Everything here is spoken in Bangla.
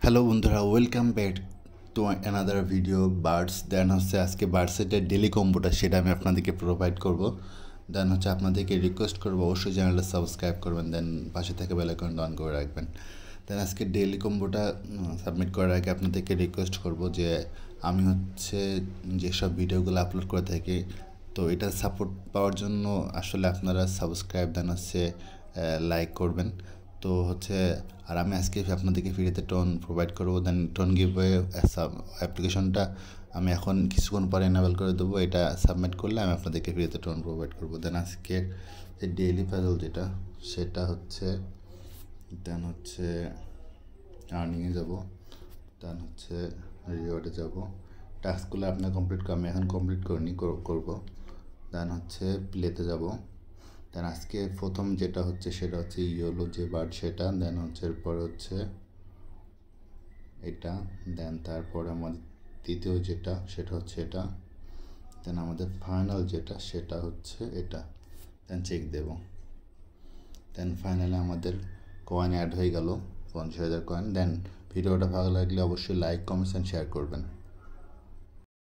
হ্যালো বন্ধুরা, welcome back to another video birds. Then হচ্ছে আজকে বার্ডসের ডেলি কম্বোটা সেটা আমি আপনাদেরকে প্রোভাইড করব। দেন হচ্ছে আপনাদেরকে রিকোয়েস্ট করবো অবশ্যই চ্যানেলটা সাবস্ক্রাইব করবেন, দেন পাশে থেকে বেল আইকনটা অন করে রাখবেন। দেন আজকে ডেলি কম্বোটা সাবমিট করার আগে আপনাদেরকে রিকোয়েস্ট করব যে আমি হচ্ছে যেসব ভিডিওগুলো আপলোড করে থাকি, তো এটা সাপোর্ট পাওয়ার জন্য আসলে আপনারা সাবস্ক্রাইব দেন হচ্ছে লাইক করবেন। তো হচ্ছে আর আমি আজকে আপনাদেরকে ফ্রিতে টোন প্রোভাইড করবো। দেন টোন গিভওয়ে অ্যাপ্লিকেশনটা আমি এখন কিছুক্ষণ পরে এনাবেল করে দেবো। এটা সাবমিট করলে আমি আপনাদেরকে ফ্রিতে টোন প্রোভাইড করবো। দেন আজকে যে ডেইলি প্যাজল যেটা সেটা হচ্ছে দেন হচ্ছে আর্নিংয়ে যাব, দেন হচ্ছে রিওয়ার্ডে যাব। টাস্কগুলো আপনার কমপ্লিট করে আমি এখন কমপ্লিট করিনি, করবো। দেন হচ্ছে প্লেতে যাব। দেন আজকে প্রথম যেটা হচ্ছে সেটা হচ্ছে ইয়েলো যে বার্ড সেটা, দেন হচ্ছে এরপরে হচ্ছে এটা, দেন তারপরে আমাদের দ্বিতীয় যেটা সেটা হচ্ছে এটা, দেন আমাদের ফাইনাল যেটা সেটা হচ্ছে এটা। দেন চেক দেব। দেন ফাইনালি আমাদের কয়েন অ্যাড হয়ে গেল 50,000 কয়েন। দেন ভিডিওটা ভালো লাগলে অবশ্যই লাইক, কমেন্টস অ্যান্ড শেয়ার করবেন।